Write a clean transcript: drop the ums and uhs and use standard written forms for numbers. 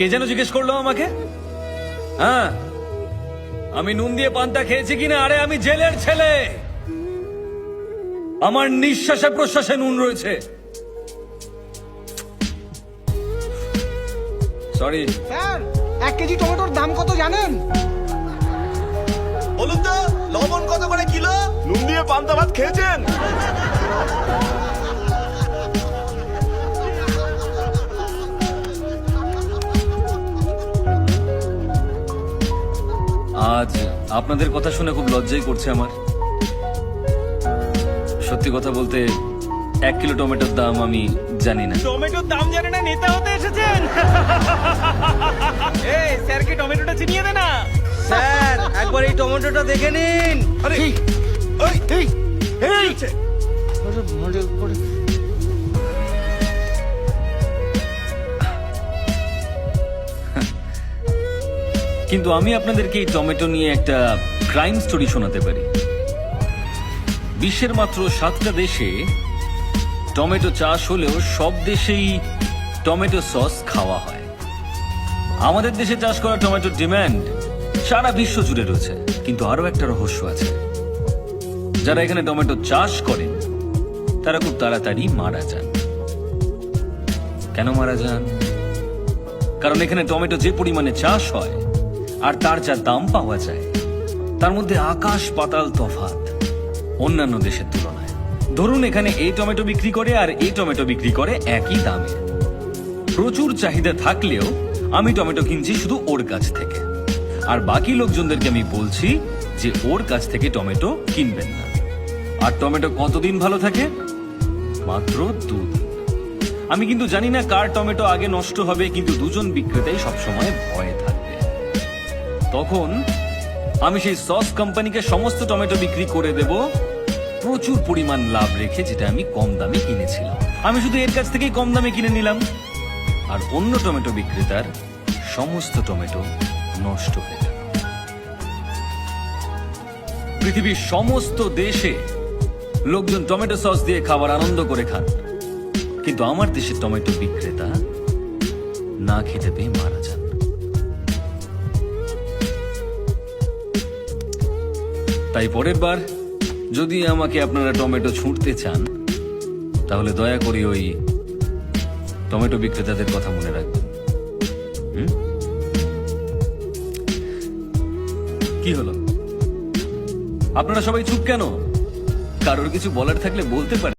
কে যেন জিজ্ঞেস করলো আমাকে? হ্যাঁ, আমি নুন দিয়ে পান্তা খেয়েছি কিনা? আরে আমি জেলের ছেলে, আমার নিঃশ্বাসে প্রশ্বাসে নুন রয়েছে। সরি স্যার, 1 কেজি টমেটোর দাম কত জানেন? বলুন তো, লবণ কত করে কিলো? নুন দিয়ে পান্তা ভাত খেয়েছেন? আজ আপনাদের কথা শুনে খুব লজ্জাই করছে আমার। সত্যি কথা বলতে 1 কিলো টমেটোর দাম আমি জানি না। টমেটোর দাম জানে না, নেতা হতে এসেছেন? এই স্যারকে টমেটোটা চিনিয়ে দে না। স্যার, একবার এই টমেটোটা দেখে নিন। আরে এই, ওই এই, এই। হচ্ছে? কিন্তু আমি আপনাদেরকে এই টমেটো নিয়ে একটা ক্রাইম স্টোরি শোনাতে পারি। বিশ্বের মাত্র 7টা দেশে টমেটো চাষ হলেও সব দেশেই টমেটো সস খাওয়া হয়। আমাদের দেশে চাষ করা টমেটোর ডিমান্ড সারা বিশ্ব জুড়ে রয়েছে। কিন্তু আরো একটা রহস্য আছে, যারা এখানে টমেটো চাষ করেন তারা খুব তাড়াতাড়ি মারা যান। কেন মারা যান? কারণ এখানে টমেটো যে পরিমাণে চাষ হয় আর তার যা দাম পাওয়া যায়, তার মধ্যে আকাশ পাতাল তফাৎ অন্যান্য দেশের তুলনায়। ধরুন এখানে এই টমেটো বিক্রি করে আর এই টমেটো বিক্রি করে একই দামে। প্রচুর চাহিদা থাকলেও আমি টমেটো কিনছি শুধু ওর কাছ থেকে, আর বাকি লোকজনদেরকে আমি বলছি যে ওর কাছ থেকে টমেটো কিনবেন না। আর টমেটো কতদিন ভালো থাকে? মাত্র 2 দিন। আমি কিন্তু জানি না কার টমেটো আগে নষ্ট হবে, কিন্তু দুজন বিক্রেতাই সবসময় ভয়ে থাকবে। তখন আমি সেই সস কোম্পানিকে সমস্ত টমেটো বিক্রি করে দেব প্রচুর পরিমাণ লাভ রেখে, যেটা আমি কম দামে কিনেছিলাম। আমি শুধু এর কাছ থেকেই কম দামে কিনে নিলাম, আর অন্য টমেটো বিক্রেতার সমস্ত টমেটো নষ্ট হয়ে গেল। পৃথিবীর সমস্ত দেশে লোকজন টমেটো সস দিয়ে খাবার আনন্দ করে খান, কিন্তু আমার দেশের টমেটো বিক্রেতা না খেতে পেয়ে মারা যান। তাই পরের বার যদি আমাকে আপনারা টমেটো ছুঁড়তে চান, তাহলে দয়া করে ওই টমেটো বিক্রেতাদের কথা মনে রাখবেন। কি হলো? আপনারা সবাই চুপ কেন? কারোর কিছু বলার থাকলে বলতে পারেন।